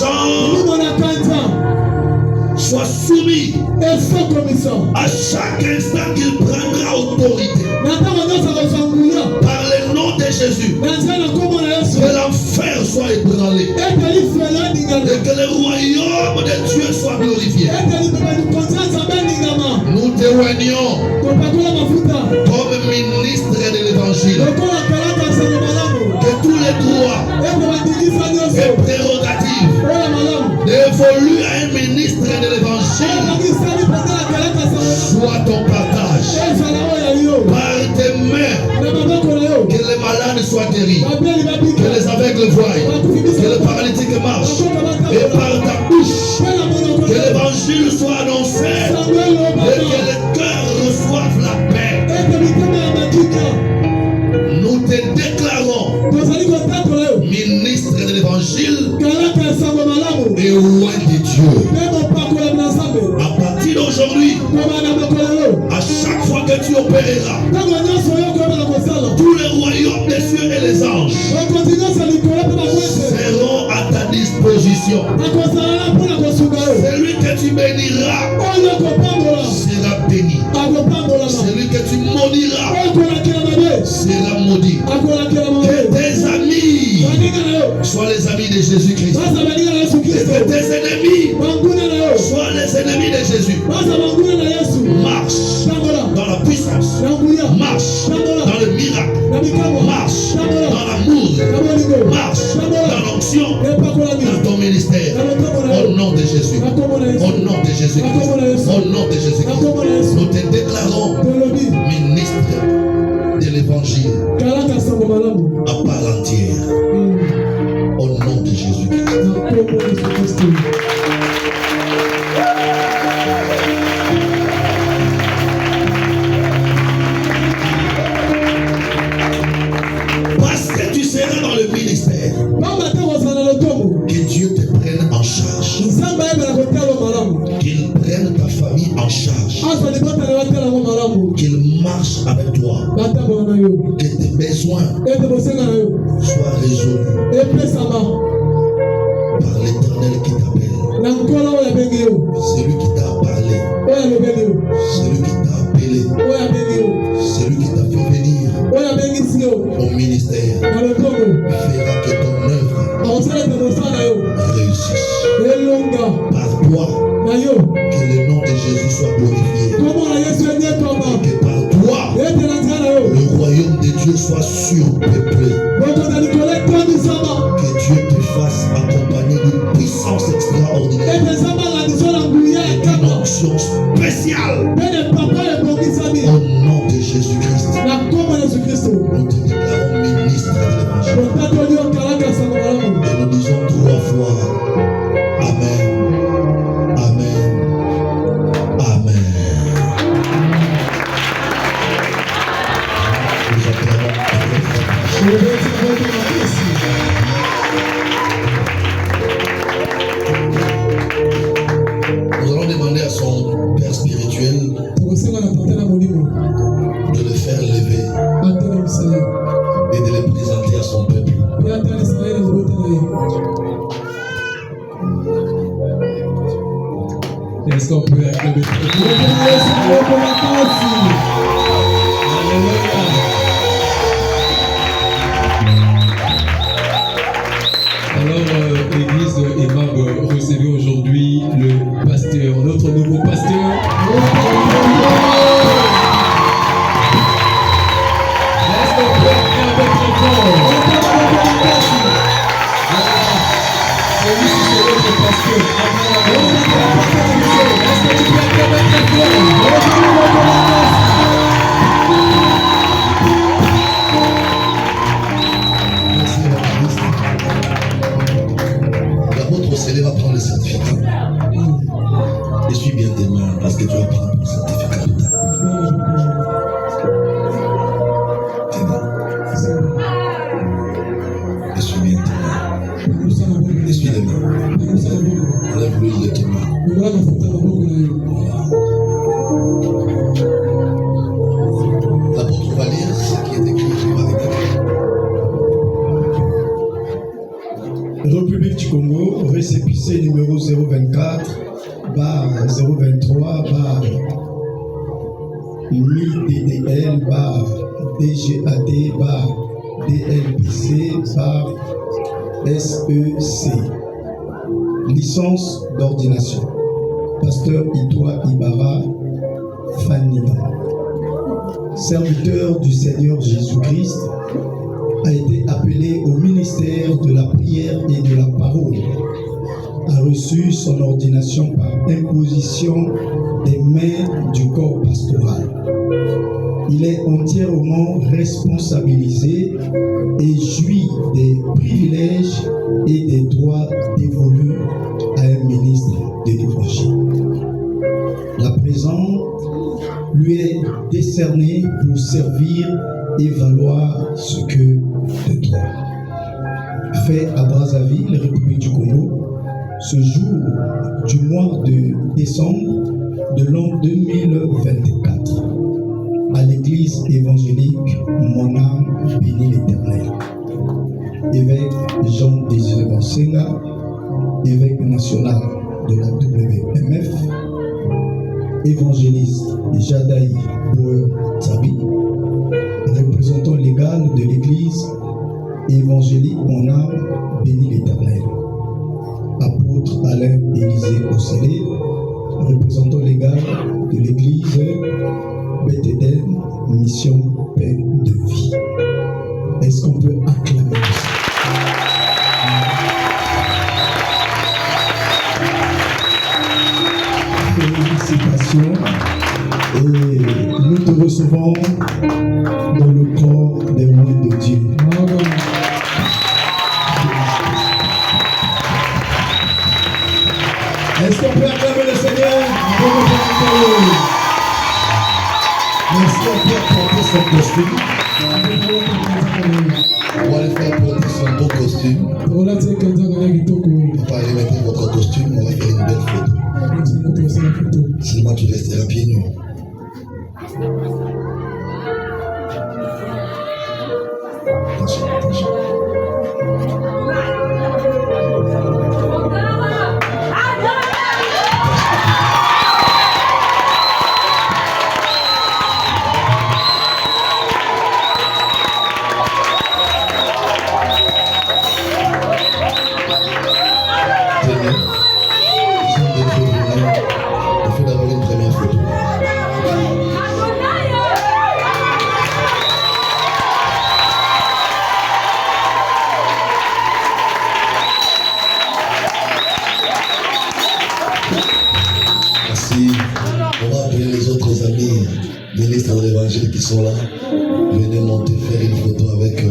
gens soient soumis à chaque instant qu'il prendra autorité. Par le nom de Jésus, que l'enfer soit ébranlé et que le royaume de Dieu soit glorifié. Nous témoignons comme ministre de l'évangile que tous les droits et prérogatives dévolus à un ministre de l'évangile soient ton partage. Par tes mains, que les malades soient guéris, que les aveugles voient, que les paralytiques marchent, et par ta bouche, que l'évangile soit annoncé et que les cœurs reçoivent la paix. Nous te déclarons ministre de l'évangile et roi de Dieu. À partir d'aujourd'hui, à chaque fois que tu opéreras, tous les royaumes des cieux et les anges seront à ta disposition. Celui que tu béniras sera béni. Celui que tu maudiras sera maudit. Que tes amis soient les amis de Jésus-Christ. Et que tes ennemis soient les ennemis de Jésus. Marche dans la puissance. Marche dans le miracle. Marche dans l'amour. Marche dans l'onction. Dans ton ministère. Au nom de Jésus. Au nom de Jésus-Christ. Au nom de Jésus-Christ. Nous te déclarons ministre de l'évangile à part entière. Au nom de Jésus-Christ. Parce que tu seras dans le ministère, que Dieu te prenne en charge, qu'il prenne ta famille en charge, qu'il marche avec toi, que tes besoins soient résolus par l'Éternel qui t'appelle. Celui qui t'a parlé, celui qui t'a appelé, celui qui t'a fait venir au ministère, fera que ton œuvre réussisse. Par toi, que le nom de Jésus soit glorifié. Et que par toi, le royaume de Dieu soit surpeuplé. Que Dieu te fasse accompagner d'une puissance extraordinaire et d'une onction spéciale. Au nom de Jésus-Christ, nous te déclarons ministre de l'évangile. Et nous disons 3 fois Amen, Amen, Amen. Nous allons demander à son Père spirituel de le faire lever et de le présenter à son peuple. Est-ce qu'on peut acclamer? Alors, Église Emab, recevez aujourd'hui le pasteur, notre nouveau pasteur. Est-ce qu'on peut acclamer très fort? Celui-ci, c'est notre pasteur. Est-ce que tu peux acclamer très fort? L'apôtre Célé va prendre le certificat. Essuie bien tes mains parce que tu vas prendre le certificat. C'est bon. Essuie bien tes mains. Essuie les mains. Enlève l'huile de tes mains. L'apôtre va lire ce qui est écrit. République du Congo, récépissé numéro 023-10DDL-DGAD-DLPC-SEC. Licence d'ordination. Pasteur Itoa Ibarra Fanina. Serviteur du Seigneur Jésus-Christ, a été appelé au ministère de la prière et de la parole, a reçu son ordination par imposition des mains du corps pastoral. Il est entièrement responsabilisé et jouit des privilèges et des droits dévolus à un ministre de l'Évangile. La présente lui est décernée pour servir et valoir ce que de droit. Fait à Brazzaville, République du Congo, ce jour du mois de décembre de l'an 2024, à l'église évangélique Mon âme bénit l'Éternel. Évêque Jean-Désiré Bonsenga, évêque national de la WMF, évangéliste Jadaï Boueur Tsabi, représentant légal de l'église évangélique Mon âme bénit l'Éternel. Apôtre Alain Élisée Ossélé, représentant légal de l'église Bethléem Mission Paix de Vie. Est-ce qu'on peut acclamer ça? Félicitations et nous te recevons dans le corps des rois de Dieu. Est-ce qu'on peut acclamer le Seigneur? Est-ce qu'on peut porter son costume? On va aller faire porter son beau costume. Papa, allez mettre votre costume, on va faire une belle photo. Seulement tu resteras pieds nus. Attention, attention. Qui sont là, venez monter faire une photo avec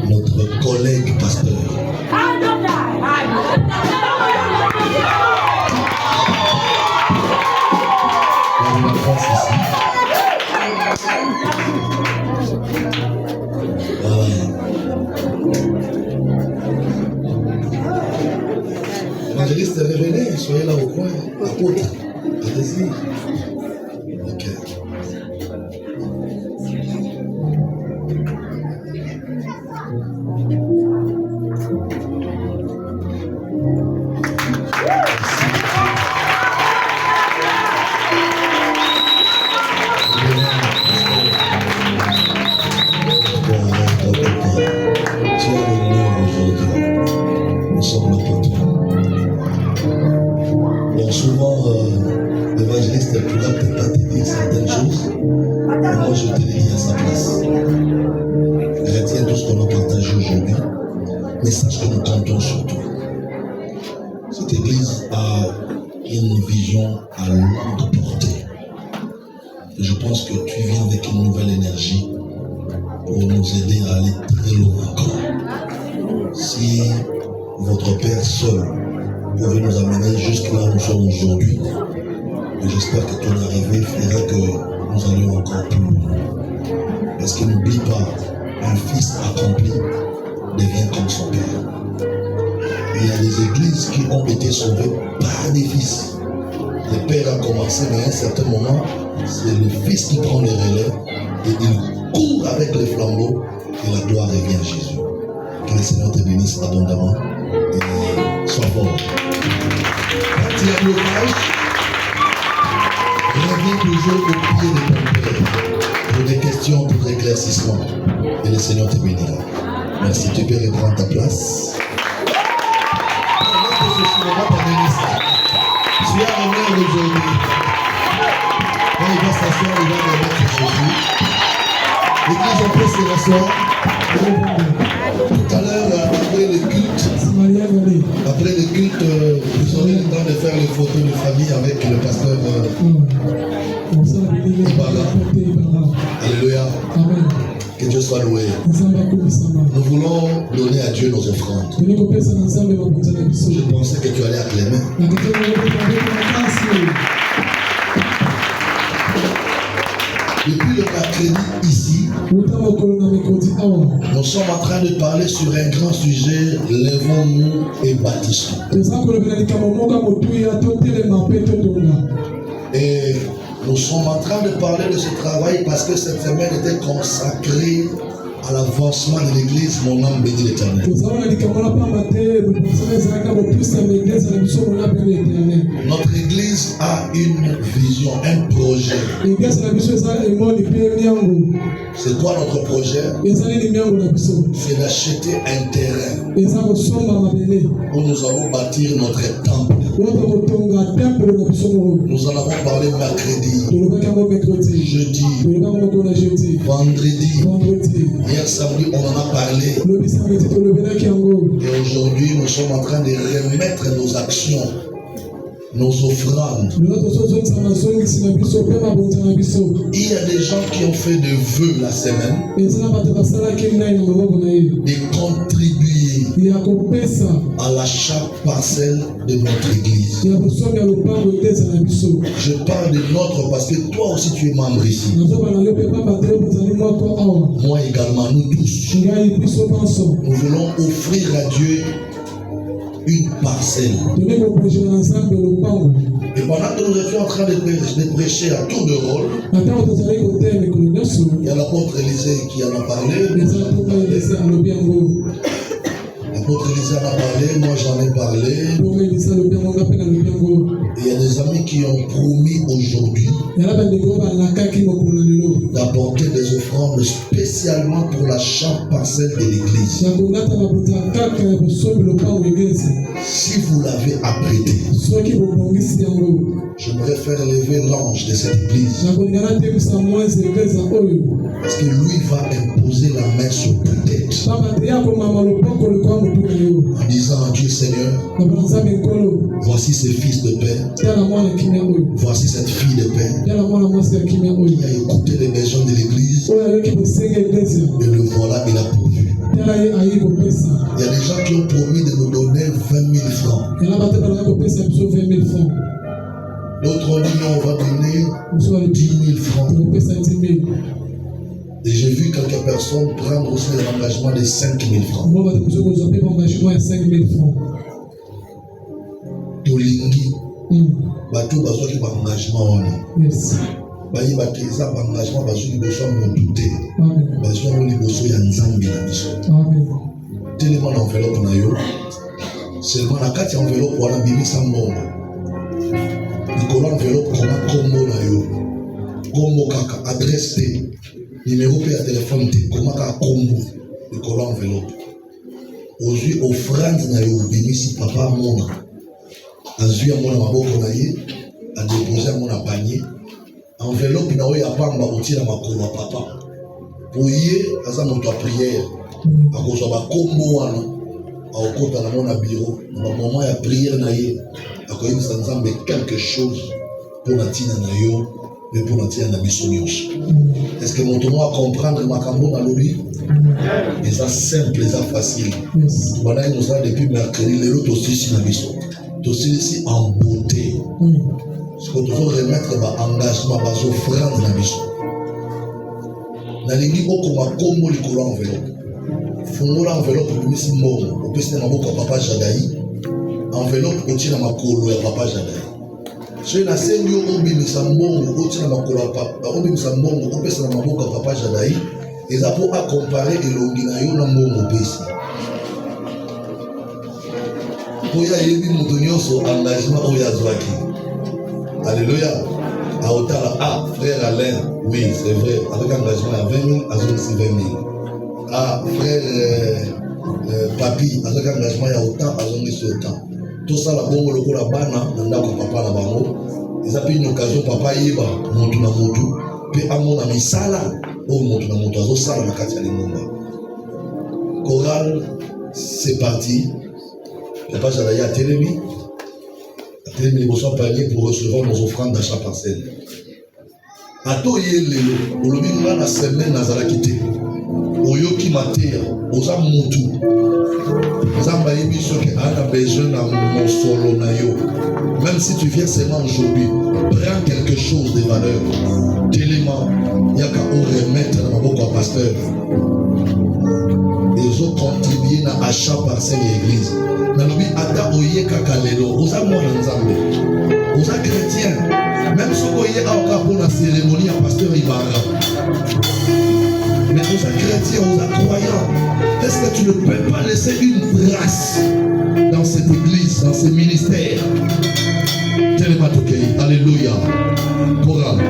notre collègue pasteur. La France ici. Voilà. Évangéliste, revenez, soyez là au coin, apôtre. Allez-y. Ok. J'espère que ton arrivée fera que nous allions encore plus loin. Parce qu'il n'oublie pas, un fils accompli devient comme son père. Il y a des églises qui ont été sauvées par des fils. Le père a commencé, mais à un certain moment, c'est le fils qui prend les relais et il court avec les flambeaux et la gloire revient à Jésus. Que le Seigneur te bénisse abondamment et Sois fort. Quand il y a blocage, reviens toujours au pied de ton Père pour des questions, pour des éclaircissements. Et le Seigneur te bénira. Merci. Tu peux reprendre ta place. Tu as honneur aujourd'hui. Quand il va s'asseoir, il va remettre Jésus. L'église, on peut se rasseoir. Tout à l'heure, après le culte, vous aurez le temps de faire les photos de famille avec le pasteur Ibarra. Alléluia. Amen. Que Dieu soit loué. Nous voulons donner à Dieu nos offrandes. Je pensais que tu allais acclamer. Depuis le mercredi ici, nous sommes en train de parler sur un grand sujet, lèvons-nous et bâtissons. Et nous sommes en train de parler de ce travail parce que cette semaine était consacrée à l'avancement de l'église. Mon âme bénit l'Éternel. Notre église a une vision, un projet. C'est quoi notre projet? C'est d'acheter un terrain où nous allons bâtir notre temple. Nous en avons parlé mercredi, jeudi, vendredi. Hier samedi, on en a parlé. Et aujourd'hui, nous sommes en train de remettre nos actions, nos offrandes. Il y a des gens qui ont fait des vœux la semaine, de contribuer à l'achat partiel de notre église. Je parle de notre parce que toi aussi tu es membre ici. Moi également, nous tous. Nous voulons offrir à Dieu une parcelle. Et pendant que nous étions en train de prêcher à tour de rôle, il y a l'apôtre Élisée qui en a parlé. L'apôtre Élisée en a parlé, moi j'en ai parlé. Et il y a des amis qui ont promis aujourd'hui d'apporter des offrandes spécialement pour l'achat partiel de l'église. Si vous l'avez apprêté, j'aimerais faire lever l'ange de cette église. Parce que lui va imposer la main sur ta tête. En disant à Dieu Seigneur, voici ce fils de paix, voici cette fille de paix qui a écouté les besoins de l'église et le voilà, il a pourvu. Il y a des gens qui ont promis de nous donner 20 000 francs. D'autres ont dit non, on va donner 10 000 francs. Et j'ai vu quelques personnes prendre aussi l'engagement de 5 000 francs. Tolingi, bateau bazoki ba engagement wana. Yes. Bayi bakeza ba engagement bazoki boso montuté. Bazoki liboso ya nzambe na biso. Amen. Tellement enveloppe na yo. Seulement na kati enveloppe wana bimisa mbongo. Nikolo enveloppe koma kombo na yo. Kombo kaka adresse te. Numéro pe ya téléphone te. Koma kaka kombo. Nikolo enveloppe. Ozui offrande na yo bimisi papa mona. Azui amona maboko na ye, a déposé amona panier. Enveloppe na oyo apamba otira makolo papa. Poye aza moto a prière. Akozwa ba kombo wana. Aokota na mona bureau. Na moment ya prière na ye. Akoyebisa nzambe quelque chose pour la tina na yo, mais pour la tina na biso nyonso. Est-ce que mon tournoi à comprendre makambo na lobi? Et ça simple, et ça facile. Voilà, nous sommes depuis mercredi, les autres aussi na biso. Tout ceci en beauté. Ce qu'on doit remettre engagement, offrande na biso. Na lingi okoma kombo likolo enveloppe. Fungola enveloppe bimisi mbongo, opesi na maboko ya papa Jadai. Enveloppe otina makolo ya papa Jadai. Soki nasengi yo obimisa mbongo otina makolo ya papa, obimisa mbongo opesa na maboko ya papa Jadai, eza po accompare elongi na yo na mbongo opesi. Oya yebi motonyoso engagement oya zwaki. Alléluia. À Otala, ah, frère Alain, oui, c'est vrai, avec engagement à 20 000, à 20 000. Ah, frère Papi, avec engagement à autant, à 20 000 autant. Tout ça, la bonne, le coup, la bana, n'a pas papa la bango. Ils ont une occasion, papa yeba, montu na montu. Puis à mon ami Sala, oh montu na montu, azo Sala na katia les monda. Chorale, c'est parti. Papa Jadaya a télémi. Les besoins paliers pour recevoir nos offrandes d'achat parcelle. Atoye lelo, olobinga na semaine nazala kité. Oyoki mater, oza mutu. Zamba yebi soki ana besoin na mosolo na yo. Même si tu viens seulement aujourd'hui, prends quelque chose de valeur. Télément, yaka o remettre na maboko à pasteur. Ils ont contribué na achat parcelle et église. Nalobi ata oye kaka lelo, oza mwana nzambe. Oza chrétien. Même si vous voyez encore pour la cérémonie à pasteur Ibarra. Mais oza chrétien, oza croyant. Est-ce que tu ne peux pas laisser une trace dans cette église, dans ce ministère? Télématokei, alléluia. Chorale.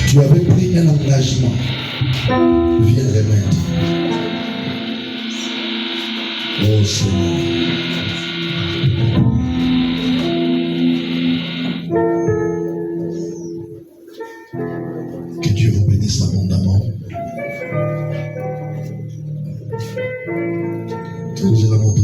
Tu avais pris un engagement. Viens remettre. Oh Seigneur. Que Dieu vous bénisse abondamment. Nous allons donner.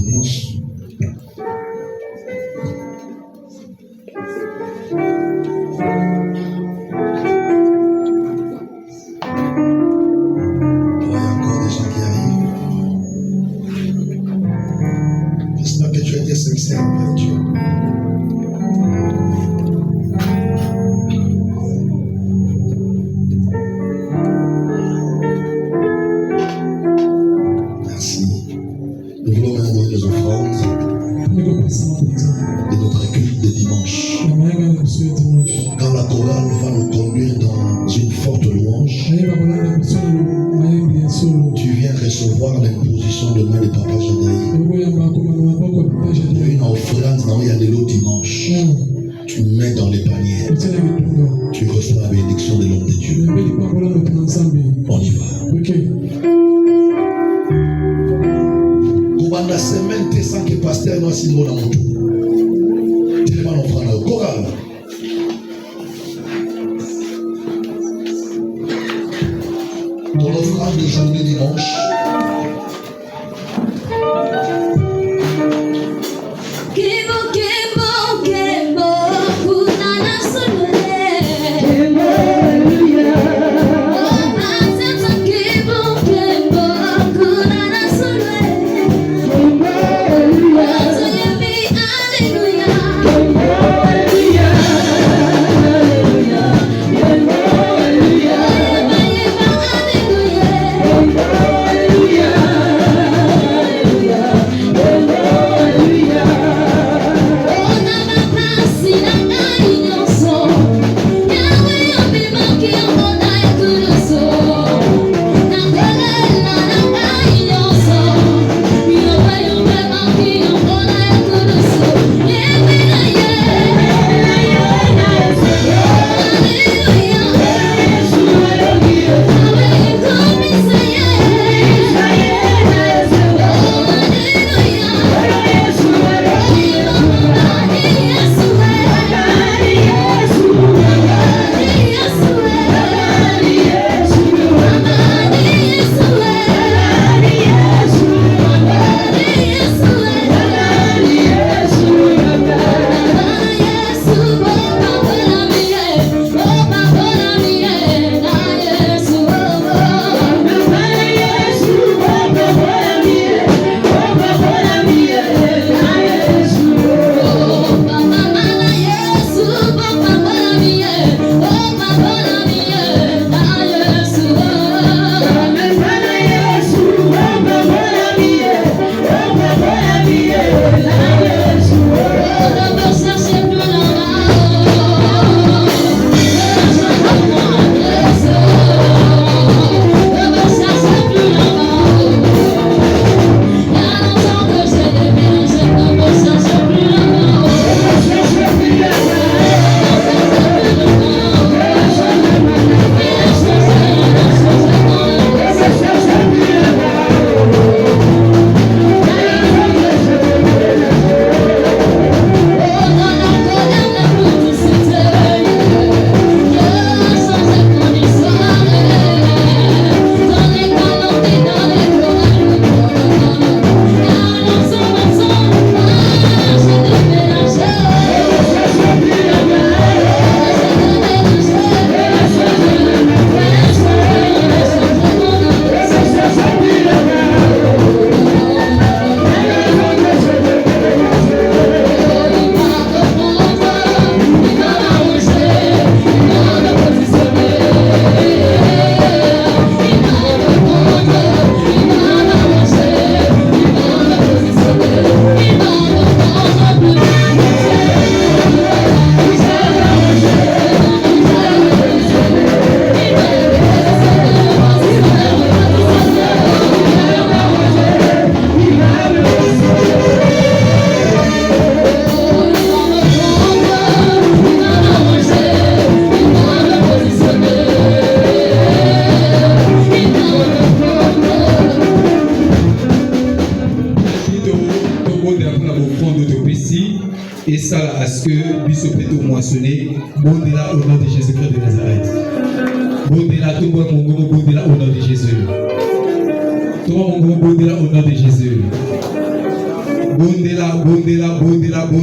Ton offrande de journée dimanche. Hallelujah. et ça à ce que Bissot plutôt moissonné, Bondela au nom de Jésus-Christ de Nazareth. Bondela tout le monde, Bondela au nom de Jésus. Tout le monde, Bondela au nom de Jésus. Bondela, Bondela, Bondela, Bondela.